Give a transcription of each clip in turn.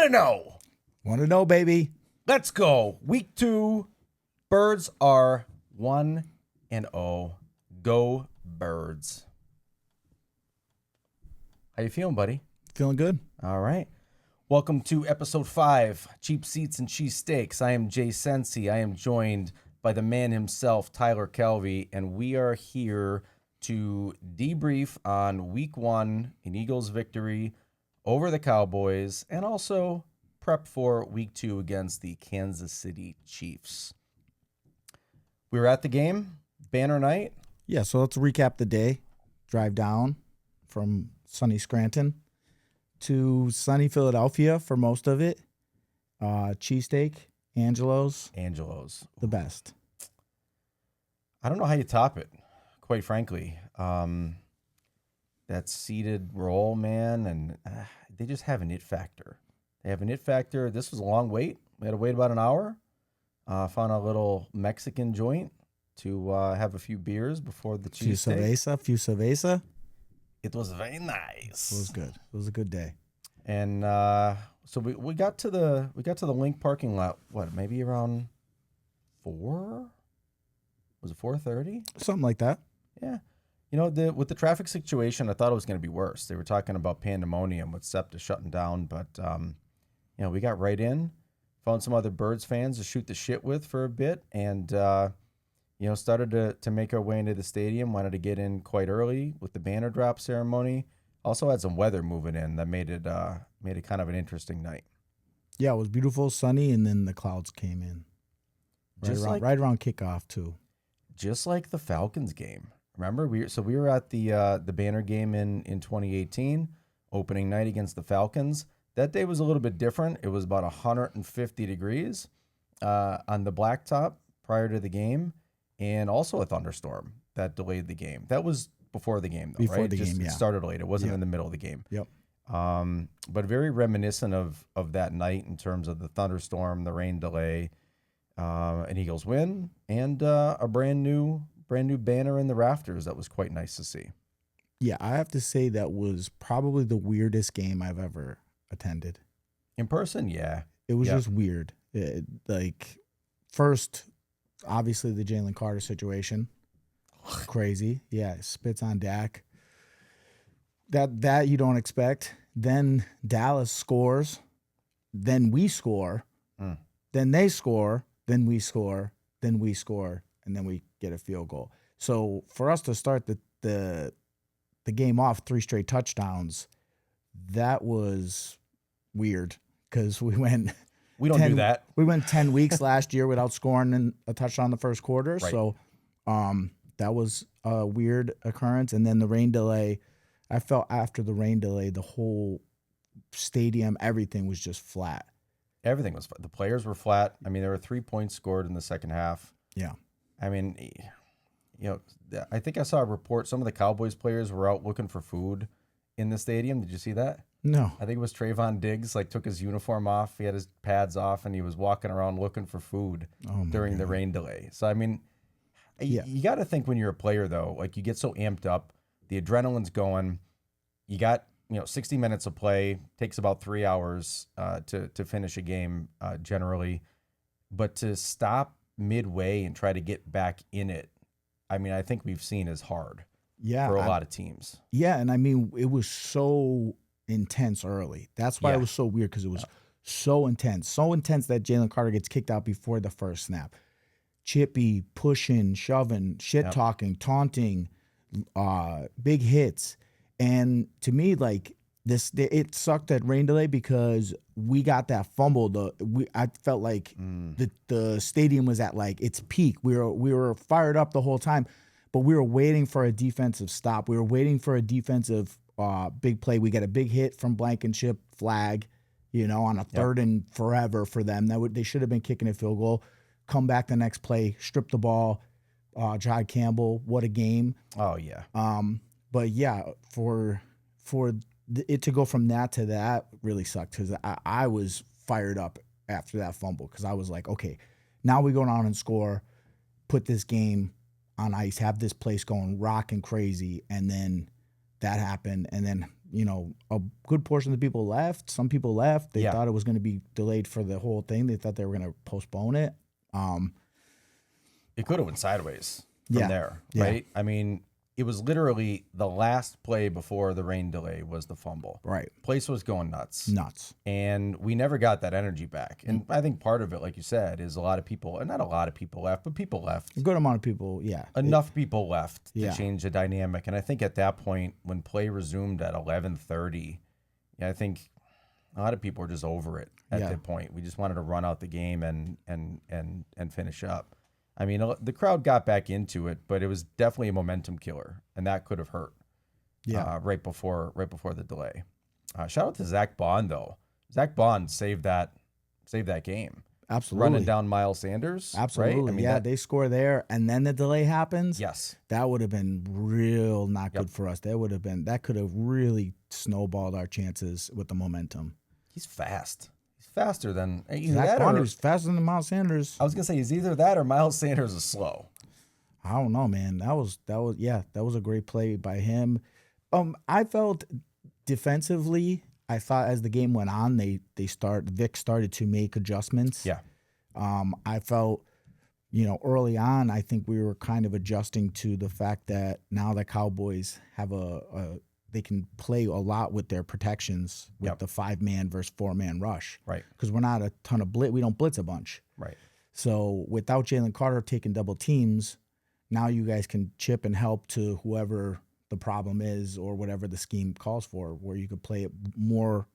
to know. Want to know, baby? Let's go. Week 2. Birds are 1-0. Go Birds. How you feeling, buddy? Feeling good. All right. Welcome to episode 5, Cheap Seats and Cheesesteaks. I am Jay Sensi. I am joined by the man himself, Tyler Calvi, and we are here to debrief on week 1, an Eagles victory over the Cowboys, and also prep for week 2 against the Kansas City Chiefs. We were at the game, banner night. Yeah, so let's recap the day. Drive down from sunny Scranton to sunny Philadelphia for most of it. Cheesesteak, Angelo's, the best. I don't know how you top it, quite frankly. That seated roll, man, and they just have an it factor. They have an it factor. This was a long wait. We had to wait about an hour. Found a little Mexican joint to have a few beers before the cheesesteak. Few cerveza. It was very nice. It was good. It was a good day. And so we got to the Link parking lot. What, maybe around 4? Was it 4:30? Something like that. Yeah. You know, with the traffic situation, I thought it was going to be worse. They were talking about pandemonium with SEPTA shutting down, but we got right in, found some other Birds fans to shoot the shit with for a bit, and started to make our way into the stadium. Wanted to get in quite early with the banner drop ceremony. Also had some weather moving in that made it kind of an interesting night. Yeah, it was beautiful, sunny, and then the clouds came in. Right around kickoff too. Just like the Falcons game. Remember, we were at the banner game in 2018, opening night against the Falcons. That day was a little bit different. It was about 150 degrees on the blacktop prior to the game, and also a thunderstorm that delayed the game. That was before the game, though, before right? The game, yeah. It started late. It wasn't in the middle of the game. Yep. But very reminiscent of that night in terms of the thunderstorm, the rain delay, an Eagles win, and a brand new banner in the rafters. That was quite nice to see. Yeah, I have to say that was probably the weirdest game I've ever attended. In person, yeah. It was just weird. First, obviously the Jalen Carter situation. Crazy. Yeah, spits on Dak. That you don't expect. Then Dallas scores. Then we score. Then they score. Then we score. Then we score. And then we get a field goal. So for us to start the game off 3 straight touchdowns, that was weird because we went. We don't do that. We went 10 weeks last year without scoring a touchdown in the first quarter. Right. So that was a weird occurrence. And then the rain delay, I felt after the rain delay, the whole stadium, everything was just flat. Everything was flat. The players were flat. I mean, there were 3 points scored in the second half. Yeah. I mean, I think I saw a report. Some of the Cowboys players were out looking for food in the stadium. Did you see that? No. I think it was Trayvon Diggs, took his uniform off. He had his pads off, and he was walking around looking for food during the rain delay. So, I mean, you got to think when you're a player, though, you get so amped up. The adrenaline's going. You got, 60 minutes of play. Takes about 3 hours to finish a game generally. But to stop midway and try to get back in it, I mean, I think we've seen is hard for a lot of teams. Yeah, and I mean, it was so intense early. That's why it was so weird, because it was so intense that Jalen Carter gets kicked out before the first snap. Chippy, pushing, shoving, shit-talking, taunting, big hits. And to me, it sucked at rain delay because we got that fumble. I felt like the stadium was at its peak. We were fired up the whole time, but we were waiting for a defensive stop. We were waiting for a defensive big play. We got a big hit from Blankenship, flag, on a 3rd and forever for them. They should have been kicking a field goal. Come back the next play, strip the ball. Jai Campbell, what a game! Oh yeah. But yeah, for it to go from that to that really sucked, because I was fired up after that fumble, because I was like, okay, now we go down and score, put this game on ice, have this place going rocking crazy, and then that happened, and then a good portion of the people left. Some people left. They thought it was going to be delayed for the whole thing. They thought they were going to postpone it. It could have went sideways from there, right? I mean, it was literally the last play before the rain delay was the fumble. Right. Place was going nuts. And we never got that energy back. And I think part of it, like you said, is a lot of people, and not a lot of people left, but people left. A good amount of people, Enough people left to change the dynamic. And I think at that point, when play resumed at 11:30, I think a lot of people were just over it at that point. We just wanted to run out the game and finish up. I mean, the crowd got back into it, but it was definitely a momentum killer, and that could have hurt. Right before the delay. Shout out to Zach Bond though. Zach Bond saved that game. Absolutely. Running down Miles Sanders. Absolutely. Right? I mean, they score there, and then the delay happens. Yes. That would have been real not good for us. That could have really snowballed our chances with the momentum. He's fast. Faster than Zach Bond was faster than Miles Sanders. I was gonna say he's either that or Miles Sanders is slow. I don't know, man. That was a great play by him. I felt defensively. I thought as the game went on, Vic started to make adjustments. Yeah. I felt, early on, I think we were kind of adjusting to the fact that now the Cowboys have they can play a lot with their protections with the 5-man versus 4-man rush. Right. Because we're not a ton of blitz. We don't blitz a bunch. Right. So without Jalen Carter taking double teams, now you guys can chip and help to whoever the problem is or whatever the scheme calls for, where you could play it more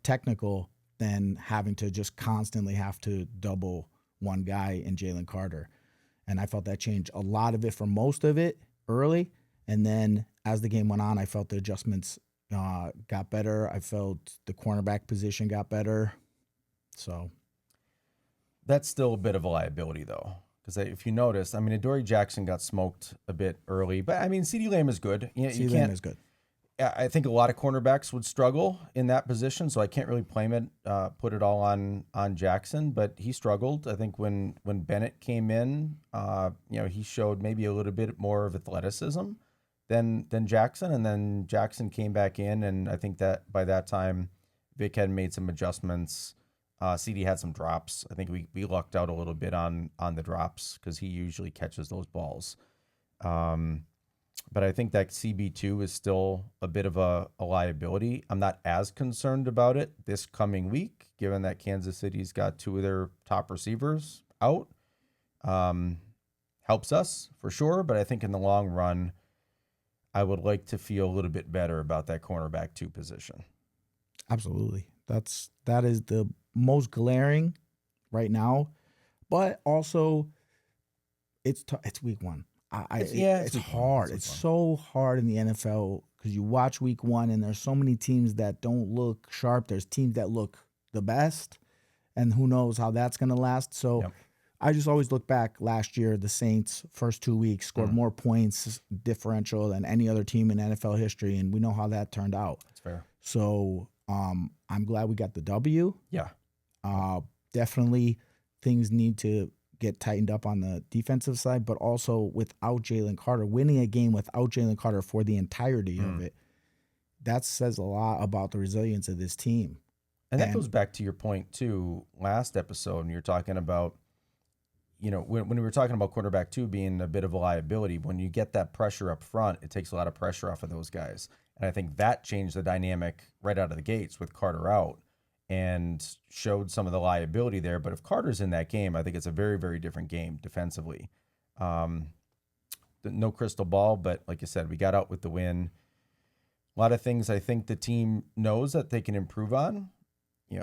technical than having to just constantly have to double one guy in Jalen Carter. And I felt that changed a lot of it for most of it early. And then as the game went on, I felt the adjustments got better. I felt the cornerback position got better. So that's still a bit of a liability, though, because if you notice, I mean, Adoree Jackson got smoked a bit early, but I mean, CeeDee Lamb is good. CeeDee Lamb is good. I think a lot of cornerbacks would struggle in that position, so I can't really put it all on Jackson, but he struggled. I think when Bennett came in, he showed maybe a little bit more of athleticism than Jackson, and then Jackson came back in, and I think that by that time, Vic had made some adjustments. CD had some drops. I think we lucked out a little bit on the drops because he usually catches those balls. But I think that CB2 is still a bit of a liability. I'm not as concerned about it this coming week, given that Kansas City's got 2 of their top receivers out. Helps us for sure, but I think in the long run, I would like to feel a little bit better about that cornerback 2 position. Absolutely. That is the most glaring right now, but also it's week 1. It's hard. It's so hard in the NFL because you watch week 1 and there's so many teams that don't look sharp. There's teams that look the best, and who knows how that's going to last. So I just always look back last year, the Saints first 2 weeks scored more points differential than any other team in NFL history, and we know how that turned out. That's fair. So I'm glad we got the W. Yeah. Definitely things need to get tightened up on the defensive side, but also without Jalen Carter, winning a game without Jalen Carter for the entirety of it, that says a lot about the resilience of this team. And that goes back to your point, too, last episode, and you're talking about, when we were talking about quarterback 2 being a bit of a liability, when you get that pressure up front, it takes a lot of pressure off of those guys. And I think that changed the dynamic right out of the gates with Carter out and showed some of the liability there. But if Carter's in that game, I think it's a very, very different game defensively. No crystal ball, but like you said, we got out with the win. A lot of things I think the team knows that they can improve on.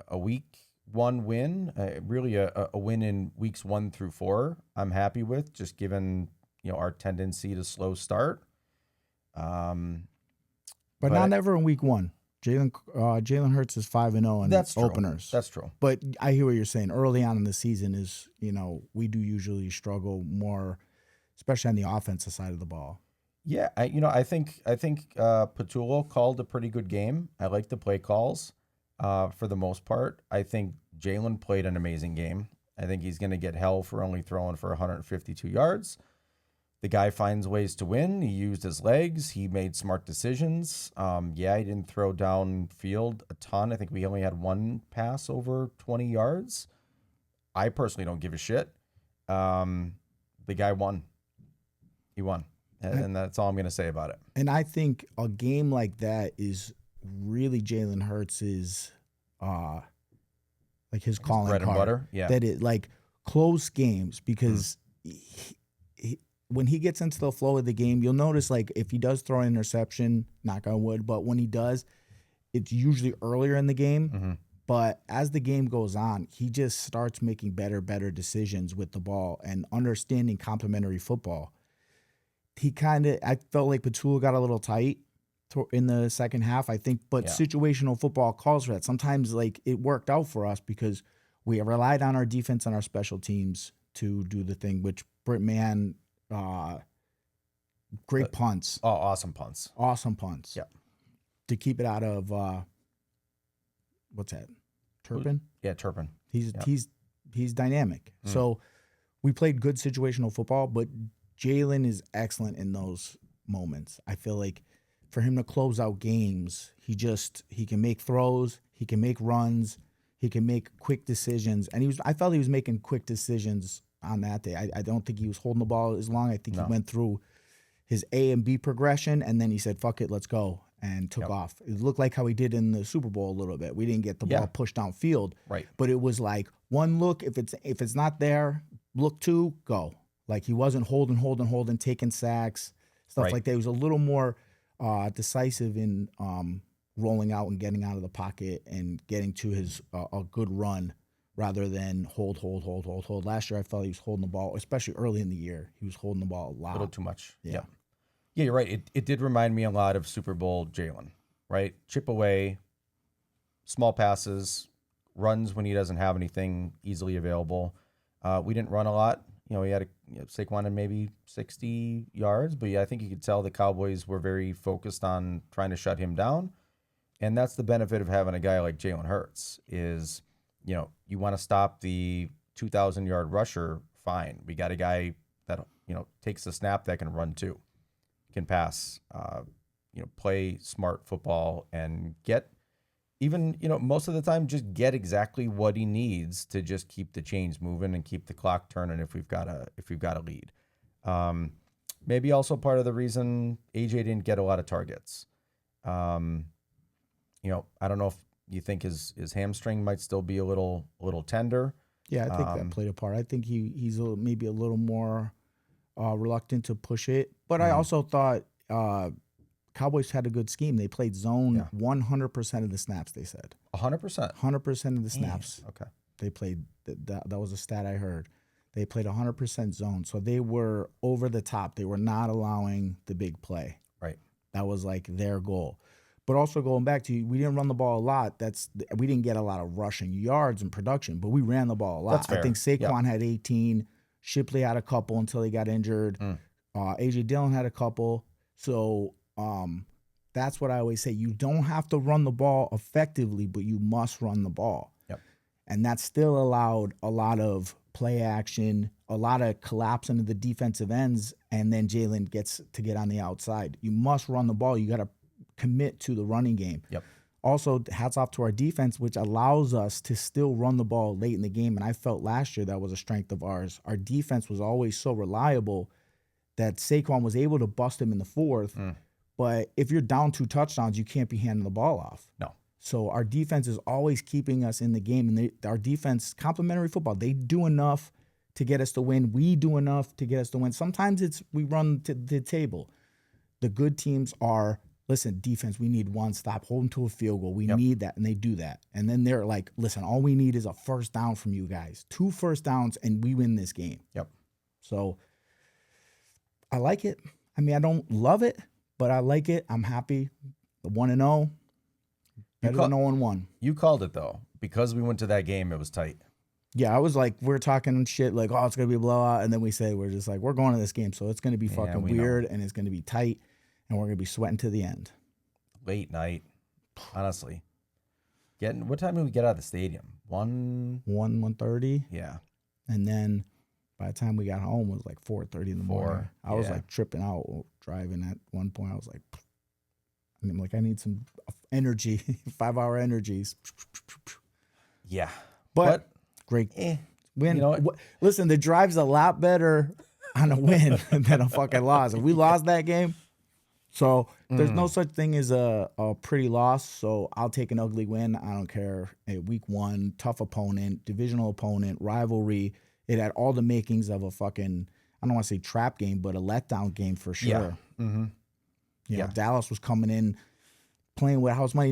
A week 1 win, really a win in weeks 1 through 4, I'm happy with, just given our tendency to slow start. But not ever in week 1. Jalen Hurts is 5-0 in that's openers. True. That's true. But I hear what you're saying. Early on in the season is, we do usually struggle more, especially on the offensive side of the ball. Yeah, I think Patullo called a pretty good game. I like the play calls for the most part. I think Jalen played an amazing game. I think he's going to get hell for only throwing for 152 yards. The guy finds ways to win. He used his legs. He made smart decisions. He didn't throw downfield a ton. I think we only had one pass over 20 yards. I personally don't give a shit. The guy won. He won. And that's all I'm going to say about it. And I think a game like that is really Jalen Hurts' like his calling bread and card. Butter. Yeah. That it like close games because when he gets into the flow of the game, you'll notice like if he does throw an interception, knock on wood, but when he does, it's usually earlier in the game. Mm-hmm. But as the game goes on, he just starts making better decisions with the ball and understanding complementary football. I felt like Patul got a little tight in the second half, I think, but situational football calls for that. Sometimes like it worked out for us because we relied on our defense and our special teams to do the thing, which Britt Mann, great punts. Oh, awesome punts. Awesome punts. Yeah. To keep it out of, what's that? Turpin? Yeah, Turpin. He's dynamic. So we played good situational football, but Jalen is excellent in those moments. I feel like for him to close out games, he can make throws, he can make runs, he can make quick decisions. And I felt he was making quick decisions on that day. I don't think he was holding the ball as long. I think he went through his A and B progression, and then he said, fuck it, let's go, and took off. It looked like how he did in the Super Bowl a little bit. We didn't get the ball pushed downfield. Right. But it was like one look, if it's not there, look two, go. Like he wasn't holding, taking sacks, stuff like that. He was a little more decisive in rolling out and getting out of the pocket and getting to his a good run rather than hold. Last year, I felt he was holding the ball, especially early in the year. He was holding the ball a lot. A little too much. Yeah. Yeah, you're right. It did remind me a lot of Super Bowl Jalen, right? Chip away, small passes, runs when he doesn't have anything easily available. We didn't run a lot. He had Saquon had maybe 60 yards, but I think you could tell the Cowboys were very focused on trying to shut him down. And that's the benefit of having a guy like Jalen Hurts is, you want to stop the 2,000-yard rusher, fine. We got a guy that, takes the snap that can run too, can pass, play smart football and get even, most of the time just get exactly what he needs to just keep the chains moving and keep the clock turning if we've got a lead. Maybe also part of the reason AJ didn't get a lot of targets. I don't know if you think his hamstring might still be a little tender. Yeah, I think that played a part. I think he's maybe a little more reluctant to push it. But I also thought Cowboys had a good scheme. They played zone 100% of the snaps, they said. 100%? 100% of the snaps. Okay. They played, that was a stat I heard. They played 100% zone. So they were over the top. They were not allowing the big play. Right. That was like their goal. But also going back to, we didn't run the ball a lot. We didn't get a lot of rushing yards and production, but we ran the ball a lot. That's fair. I think Saquon had 18. Shipley had a couple until he got injured. A.J. Dillon had a couple. So that's what I always say. You don't have to run the ball effectively, but you must run the ball. Yep. And that still allowed a lot of play action, a lot of collapse into the defensive ends, and then Jalen gets to get on the outside. You must run the ball. You got to commit to the running game. Yep. Also, hats off to our defense, which allows us to still run the ball late in the game. And I felt last year that was a strength of ours. Our defense was always so reliable that Saquon was able to bust him in the fourth. But if you're down 2 touchdowns, you can't be handing the ball off. No. So our defense is always keeping us in the game. And our defense, complementary football, they do enough to get us to win. We do enough to get us to win. Sometimes we run to the table. The good teams are, listen, defense, we need one stop. Hold them to a field goal. We need that. And they do that. And then they're like, listen, all we need is a first down from you guys. 2 first downs, and we win this game. Yep. So I like it. I mean, I don't love it, but I like it. I'm happy. The 1-0, better than 0-1. You called it, though. Because we went to that game, it was tight. Yeah, I was like, we're talking shit like, oh, it's going to be a blowout. And then we say, we're just like, we're going to this game. So it's going to be fucking weird, and it's going to be tight, and we're going to be sweating to the end. Late night, honestly. What time did we get out of the stadium? 1:30? Yeah. And then By the time we got home, it was like 4:30 in the morning. I was yeah. like tripping out driving at one point. I was like, I need some energy, 5-hour energies. Yeah. But great win. You know what? Listen, the drive's a lot better on a win than a fucking loss. If we lost that game, so there's no such thing as a pretty loss. So I'll take an ugly win. I don't care. Week 1, tough opponent, divisional opponent, rivalry. It had all the makings of a fucking, I don't want to say trap game, but a letdown game for sure. Yeah. Mm-hmm. You know, Dallas was coming in playing with house money.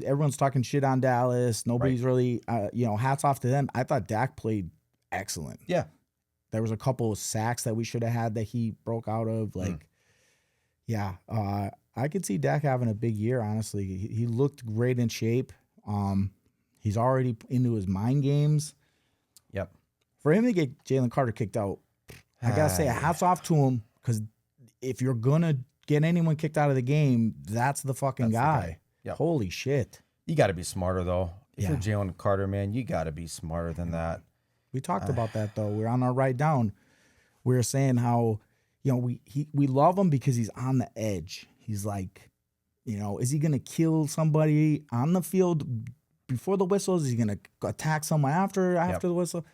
Everyone's talking shit on Dallas. Nobody's really, hats off to them. I thought Dak played excellent. Yeah. There was a couple of sacks that we should have had that he broke out of. I could see Dak having a big year, honestly. He looked great in shape. He's already into his mind games. Yep. For him to get Jalen Carter kicked out, I got to say, hats off to him, because if you're going to get anyone kicked out of the game, that's the fucking guy. Yep. Holy shit. You got to be smarter, though. If you're Jalen Carter, man, you got to be smarter than that. We talked about that, though. We're on our ride down. We were saying how, we love him because he's on the edge. He's like, is he going to kill somebody on the field before the whistle? Is he going to attack someone after the whistle?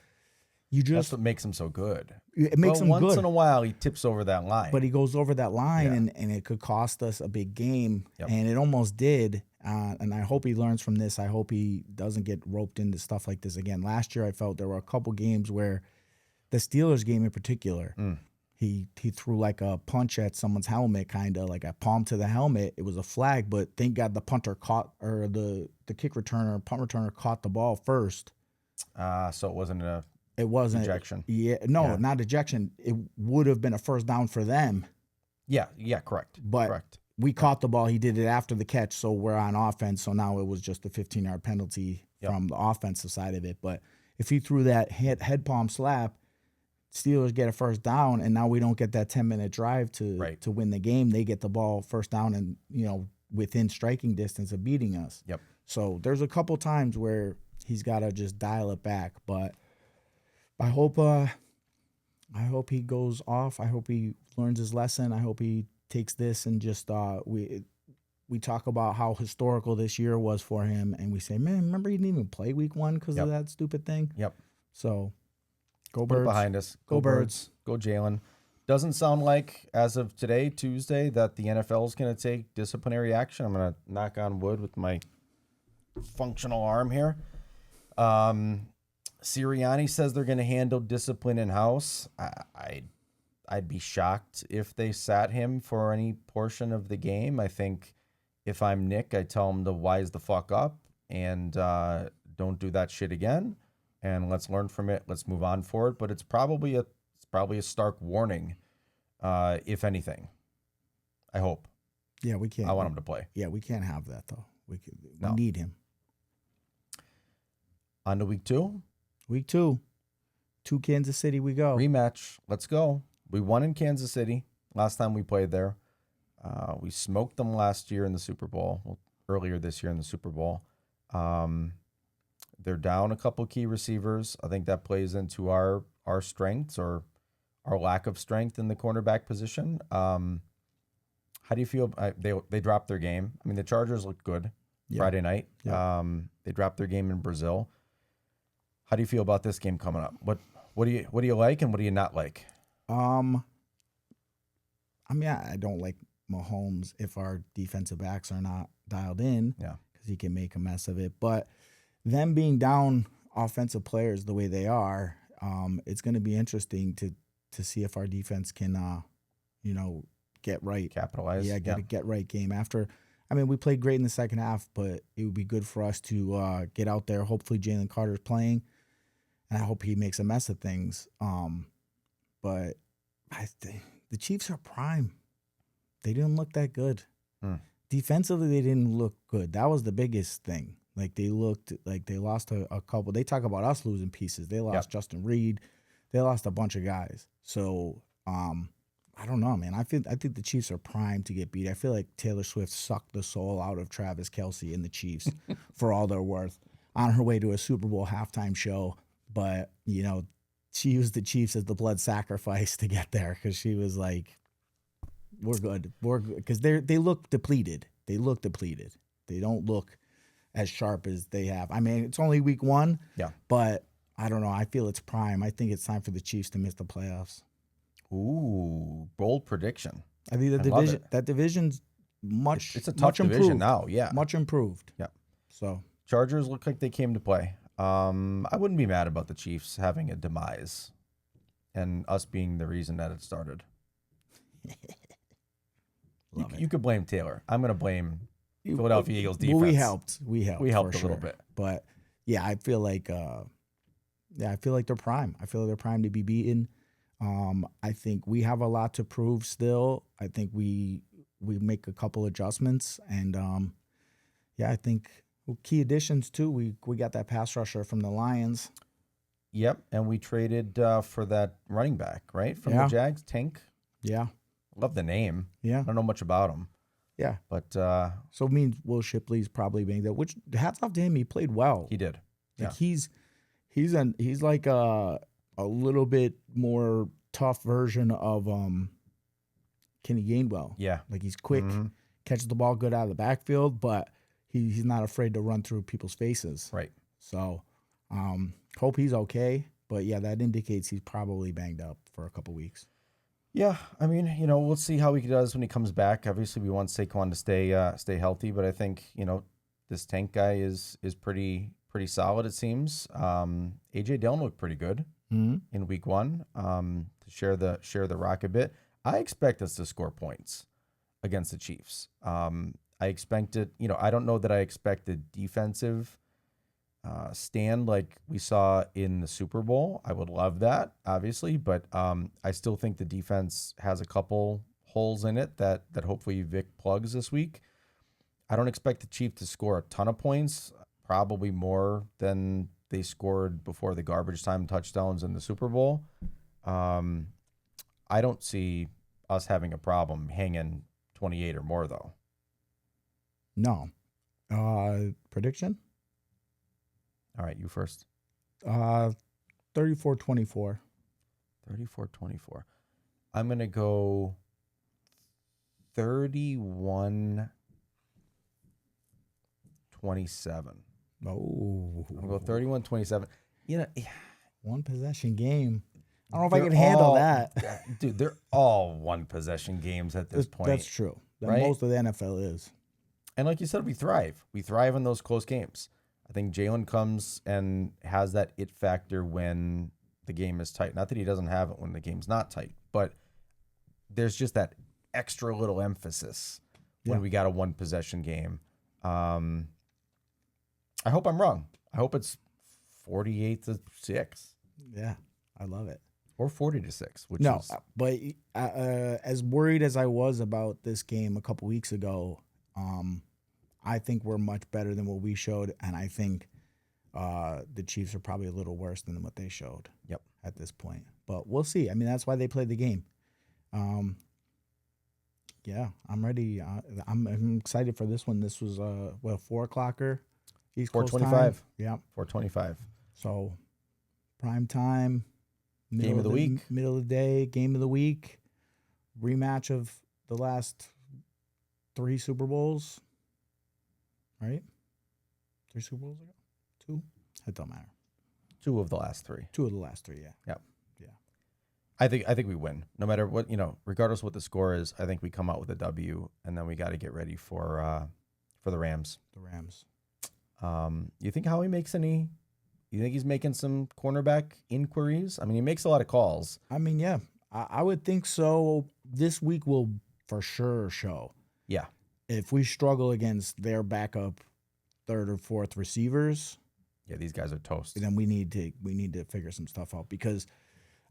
That's what makes him so good. It makes him good. Once in a while, he tips over that line. But he goes over that line, and it could cost us a big game. Yep. And it almost did. And I hope he learns from this. I hope he doesn't get roped into stuff like this again. Last year, I felt there were a couple games where the Steelers game in particular, he threw like a punch at someone's helmet, kind of like a palm to the helmet. It was a flag, but thank God the punter caught, or the kick returner, punt returner caught the ball first. So it wasn't a... It wasn't ejection. Not ejection. It would have been a first down for them. Yeah, correct. But correct. We caught the ball. He did it after the catch, so we're on offense. So now it was just a 15-yard penalty from the offensive side of it. But if he threw that head palm slap, Steelers get a first down, and now we don't get that 10-minute drive to win the game. They get the ball first down and within striking distance of beating us. Yep. So there's a couple times where he's got to just dial it back, but. I hope he goes off. I hope he learns his lesson. I hope he takes this and just we talk about how historical this year was for him, and we say, man, remember he didn't even play week 1 because of that stupid thing. Yep. So go Put Birds. it behind us. Go Birds. Go Jalen. Doesn't sound like, as of today, Tuesday, that the NFL is going to take disciplinary action. I'm going to knock on wood with my functional arm here. Sirianni says they're going to handle discipline in-house. I'd be shocked if they sat him for any portion of the game. I think if I'm Nick, I tell him to wise the fuck up and don't do that shit again. And let's learn from it. Let's move on forward. But it's probably a stark warning, if anything. I hope. Yeah, we can't. I want him to play. Yeah, we can't have that though. We need him. On to week 2. Week 2, to Kansas City we go. Rematch. Let's go. We won in Kansas City last time we played there. We smoked them last year in the Super Bowl, earlier this year in the Super Bowl. They're down a couple key receivers. I think that plays into our strengths or our lack of strength in the cornerback position. How do you feel? They dropped their game. I mean, the Chargers looked good Friday night. Yeah. They dropped their game in Brazil. How do you feel about this game coming up? What do you like and what do you not like? I don't like Mahomes if our defensive backs are not dialed in. Yeah, because he can make a mess of it. But them being down offensive players the way they are, it's going to be interesting to see if our defense can, get right, capitalize. Yeah, get a get right game after. I mean, we played great in the second half, but it would be good for us to get out there. Hopefully, Jalen Carter's playing. And I hope he makes a mess of things. But I think the Chiefs are prime. They didn't look that good. Defensively, they didn't look good. That was the biggest thing. Like, they looked like they lost a couple. They talk about us losing pieces. They lost Justin Reed. They lost a bunch of guys. So, I don't know, man. I think the Chiefs are primed to get beat. I feel like Taylor Swift sucked the soul out of Travis Kelce and the Chiefs for all they're worth on her way to a Super Bowl halftime show. But, she used the Chiefs as the blood sacrifice to get there because she was like, we're good. We're good. Because they look depleted. They look depleted. They don't look as sharp as they have. I mean, it's only week 1. Yeah. But I don't know. I feel it's prime. I think it's time for the Chiefs to miss the playoffs. Ooh, bold prediction. I think that division's much. It's a tough division now. Yeah. Much improved. Yeah. So Chargers look like they came to play. I wouldn't be mad about the Chiefs having a demise and us being the reason that it started. You could blame Taylor. I'm going to blame Philadelphia Eagles defense. Well, we helped a little bit. But yeah, I feel like they're prime. I feel like they're prime to be beaten. I think we have a lot to prove still. I think we make a couple adjustments, and I think key additions too. We got that pass rusher from the Lions. Yep, and we traded for that running back, right, from the Jags, Tank. Yeah, love the name. Yeah, I don't know much about him. Yeah, but so it means Will Shipley's probably being there. Which hats off to him, he played well. He did. Like he's like a little bit more tough version of Kenny Gainwell. Yeah, like he's quick, catches the ball good out of the backfield, but he's not afraid to run through people's faces. Right. So hope he's okay. But yeah, that indicates he's probably banged up for a couple weeks. Yeah, I mean, we'll see how he does when he comes back. Obviously, we want Saquon to stay healthy, but I think this Tank guy is pretty solid. It seems. AJ Dillon looked pretty good in week 1. To share the rock a bit, I expect us to score points against the Chiefs. I expected, I don't know that I expect a defensive stand like we saw in the Super Bowl. I would love that, obviously, but I still think the defense has a couple holes in it that hopefully Vic plugs this week. I don't expect the Chiefs to score a ton of points, probably more than they scored before the garbage time touchdowns in the Super Bowl. I don't see us having a problem hanging 28 or more, though. No. Prediction? All right, you first. 34-24. 34-24. I'm going to go 31-27. Oh. I'm going to go 31-27. One possession game. I don't know if I can handle that. Dude, they're all one possession games at this point. That's true. Right? Most of the NFL is. And like you said, we thrive. We thrive in those close games. I think Jalen comes and has that it factor when the game is tight. Not that he doesn't have it when the game's not tight, but there's just that extra little emphasis when we got a one possession game. I hope I'm wrong. I hope it's 48-6. Yeah, I love it. Or 40-6. But as worried as I was about this game a couple weeks ago, I think we're much better than what we showed, and I think the Chiefs are probably a little worse than what they showed. Yep. At this point, but we'll see. I mean, that's why they played the game. Yeah, I'm ready. I'm excited for this one. This was 4:00 East Coast time. 4:25. Yeah, 4:25. So prime time. Game of the week. Middle of the day. Game of the week. Rematch of the last 3 Super Bowls. Right? 3 Super Bowls ago? 2? It don't matter. 2 of the last 3. 2 of the last 3, yeah. Yep. Yeah. I think we win. No matter what, regardless of what the score is, I think we come out with a W, and then we got to get ready for the Rams. The Rams. You think Howie makes any? You think he's making some cornerback inquiries? I mean, he makes a lot of calls. I mean, yeah. I would think so. This week will for sure show. Yeah. If we struggle against their backup 3rd or 4th receivers, yeah, these guys are toast. Then we need to figure some stuff out, because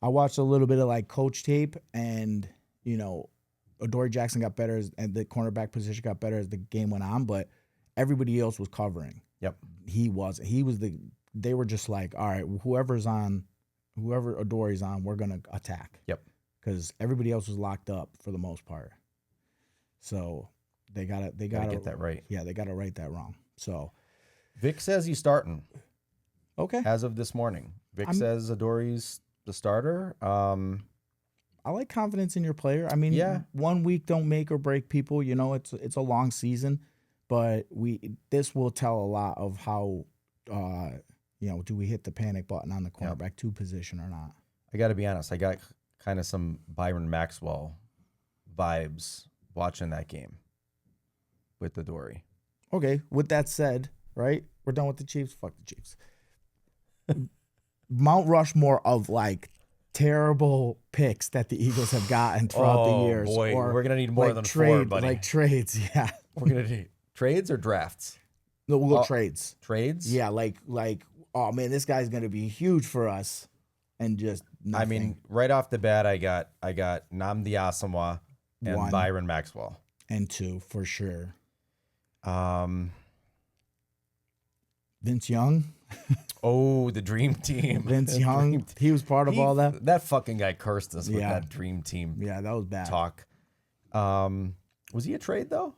I watched a little bit of like coach tape, and Adoree Jackson got better and the cornerback position got better as the game went on, but everybody else was covering. Yep. They were just like, all right, whoever Adoree's on, we're gonna attack. Yep. Because everybody else was locked up for the most part. So they gotta get that right. Yeah, they gotta right that wrong. So Vic says he's starting. Okay. As of this morning, Vic says Adoree's the starter. I like confidence in your player. I mean, 1 week don't make or break people. You know, it's a long season, but this will tell a lot of how, do we hit the panic button on the cornerback 2 position or not? I got to be honest. I got kind of some Byron Maxwell vibes watching that game with the Dory. Okay. With that said, right, we're done with the Chiefs. Fuck the Chiefs. Mount Rushmore of like terrible picks that the Eagles have gotten throughout the years. Oh, boy. Or we're going to need more than 4, buddy. Like trades, yeah. We're going to need trades or drafts? No, we'll go trades. Trades? Yeah, like, oh, man, this guy's going to be huge for us. And just nothing. I mean, right off the bat, I got Nnamdi Asomugha and 1 Byron Maxwell. And 2, for sure. Vince Young. Oh, the dream team. Vince Young. He was part of all that. That fucking guy cursed us with that dream team. Yeah, that was bad. Talk. Was he a trade though,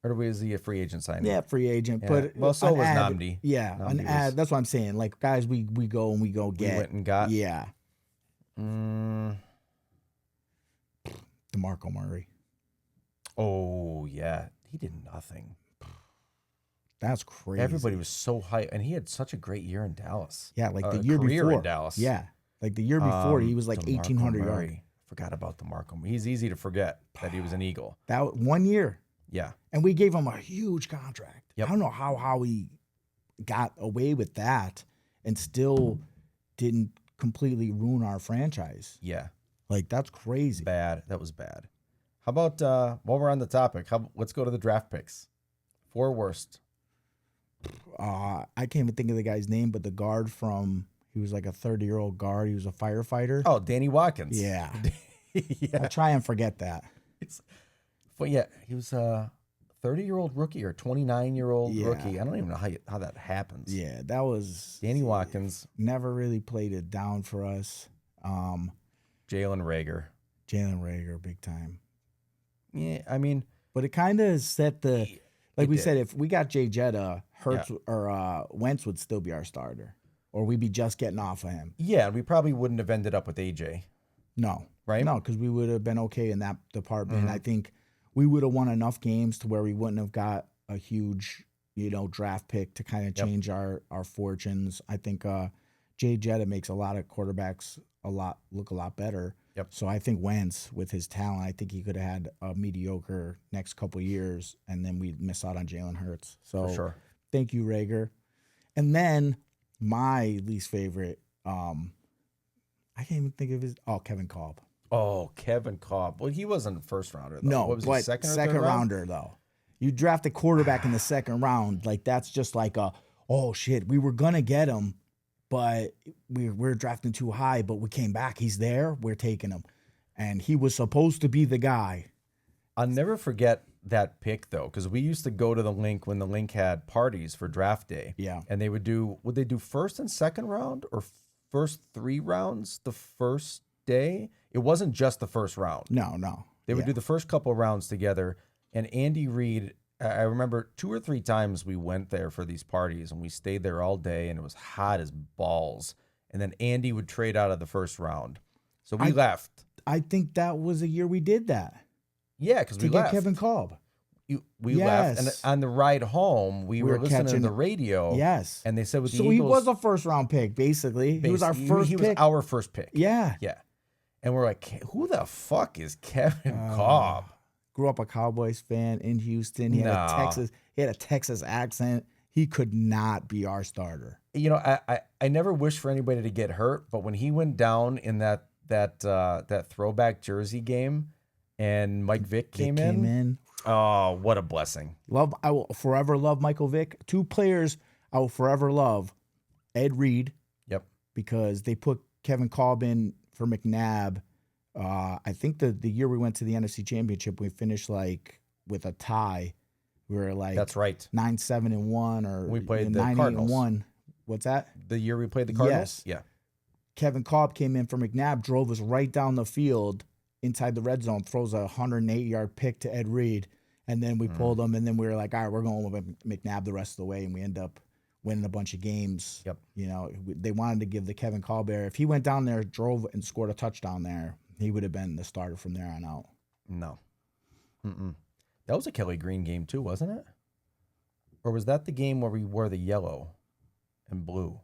or was he a free agent signing? Yeah, free agent. Yeah. But well, so was Nnamdi. Yeah, Nnamdi an ad. That's what I'm saying. Like guys, we go and we go get. We went and got. Yeah. DeMarco Murray. Oh yeah, he did nothing. That's crazy. Everybody was so hyped, and he had such a great year in Dallas. Yeah, like the year before in Dallas. Yeah, like the year before, he was like DeMarco 1,800 Murray. yards. Forgot about DeMarco. He's easy to forget that he was an Eagle. That 1 year. Yeah, and we gave him a huge contract. Yep. I don't know how he got away with that and still didn't completely ruin our franchise. Yeah, like that's crazy. Bad. That was bad. How about while we're on the topic, let's go to the draft picks. 4 worst. I can't even think of the guy's name, but the guard he was like a 30-year-old guard. He was a firefighter. Oh, Danny Watkins. Yeah. Yeah. I try and forget that. But yeah, he was a 30-year-old rookie or 29-year-old rookie. I don't even know how that happens. Yeah, that was Danny Watkins. Never really played it down for us. Jalen Reagor, big time. Yeah, I mean, but it kind of set the. Like we said, if we got Jay Jetta, Hurts or Wentz would still be our starter, or we'd be just getting off of him. Yeah, we probably wouldn't have ended up with AJ. No, right? No, because we would have been okay in that department. Mm-hmm. I think we would have won enough games to where we wouldn't have got a huge, draft pick to kind of change our fortunes. I think Jay Jetta makes a lot of quarterbacks look a lot better. Yep. So I think Wentz, with his talent, I think he could have had a mediocre next couple of years, and then we'd miss out on Jalen Hurts. So for sure. Thank you, Reagor. And then my least favorite, I can't even think of Kevin Kolb. Oh, Kevin Kolb. Well, he wasn't a first rounder, though. No, what was but he, second rounder, though. You draft a quarterback in the second round, like that's just like oh shit, we were gonna get him, but we're drafting too high, but we came back. He's there. We're taking him. And he was supposed to be the guy. I'll never forget that pick, though, because we used to go to the Link when the Link had parties for draft day. Yeah. And would they do first and second round or first 3 rounds the first day? It wasn't just the first round. No. They would do the first couple of rounds together. And Andy Reid, I remember 2 or 3 times we went there for these parties, and we stayed there all day, and it was hot as balls. And then Andy would trade out of the first round. So we left. I think that was a year we did that. Yeah, because we left. To get Kevin Kolb. We left. And on the ride home, we were listening to the radio. Yes. And they said with the Eagles. So he was a first-round pick, basically. He was our first pick. He was our first pick. Yeah. Yeah. And we're like, who the fuck is Kevin Kolb? Grew up a Cowboys fan in Houston. He had a Texas accent. He could not be our starter. I never wish for anybody to get hurt, but when he went down in that throwback jersey game and Mike Vick came in. Oh, what a blessing. I will forever love Michael Vick. 2 players I will forever love. Ed Reed. Yep. Because they put Kevin Kolb in for McNabb. I think the year we went to the NFC Championship, we finished like with a tie. We were like that's right 9-7-1 or we played the Cardinals. 9-1. What's that? The year we played the Cardinals? Yes. Yeah. Kevin Kolb came in for McNabb, drove us right down the field inside the red zone, throws a 108-yard pick to Ed Reed, and then we pulled him, and then we were like, all right, we're going with McNabb the rest of the way, and we end up winning a bunch of games. Yep. They wanted to give the Kevin Colbert. If he went down there, drove and scored a touchdown there, he would have been the starter from there on out. No. That was a Kelly Green game too, wasn't it? Or was that the game where we wore the yellow and blue?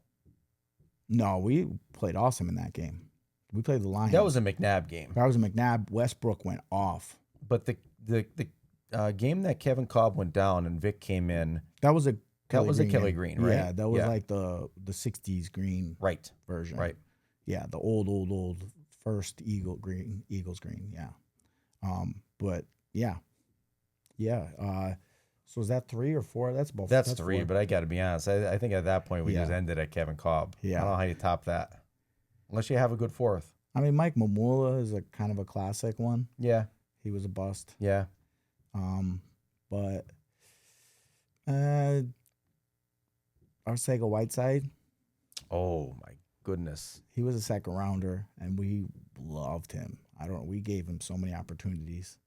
No, we played awesome in that game. We played the Lions. That was a McNabb game. That was a McNabb. Westbrook went off. But the game that Kevin Cobb went down and Vic came in. That was a Kelly Green, right? Yeah, that was like the 60s green version. Right. Yeah, the old first Eagles green. Yeah. But yeah. So is that 3 or 4? That's 3, 4. But I got to be honest. I think at that point we just ended at Kevin Cobb. Yeah. I don't know how you top that. Unless you have a good fourth. I mean, Mike Mamula is a kind of a classic one. Yeah. He was a bust. Yeah. But Arcega-Whiteside. Oh my goodness. He was a second rounder and we loved him. We gave him so many opportunities.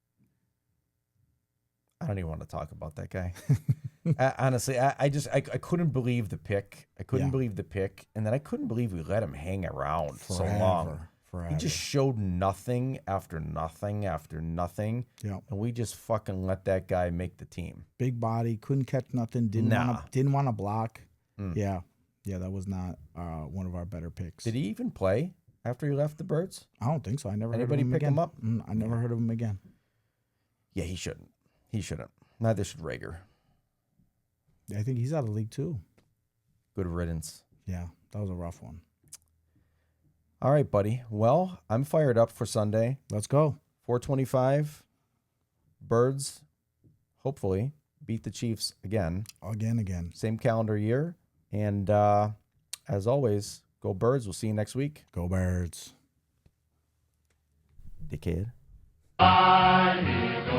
I don't even want to talk about that guy. Honestly, I couldn't believe the pick. I couldn't believe the pick. And then I couldn't believe we let him hang around so long. Forever. He just showed nothing after nothing after nothing. Yeah. And we just fucking let that guy make the team. Big body, couldn't catch nothing, didn't want to block. Yeah. Yeah, that was not one of our better picks. Did he even play after he left the Birds? I don't think so. I never Anybody heard of him pick again. him up? I never heard of him again. Yeah, he shouldn't. He shouldn't. Neither should Rager. I think he's out of the league too. Good riddance. Yeah, that was a rough one. All right, buddy. Well, I'm fired up for Sunday. Let's go. 4:25. Birds, hopefully, beat the Chiefs again. Again. Same calendar year. And as always, go Birds. We'll see you next week. Go Birds. Dickhead. I need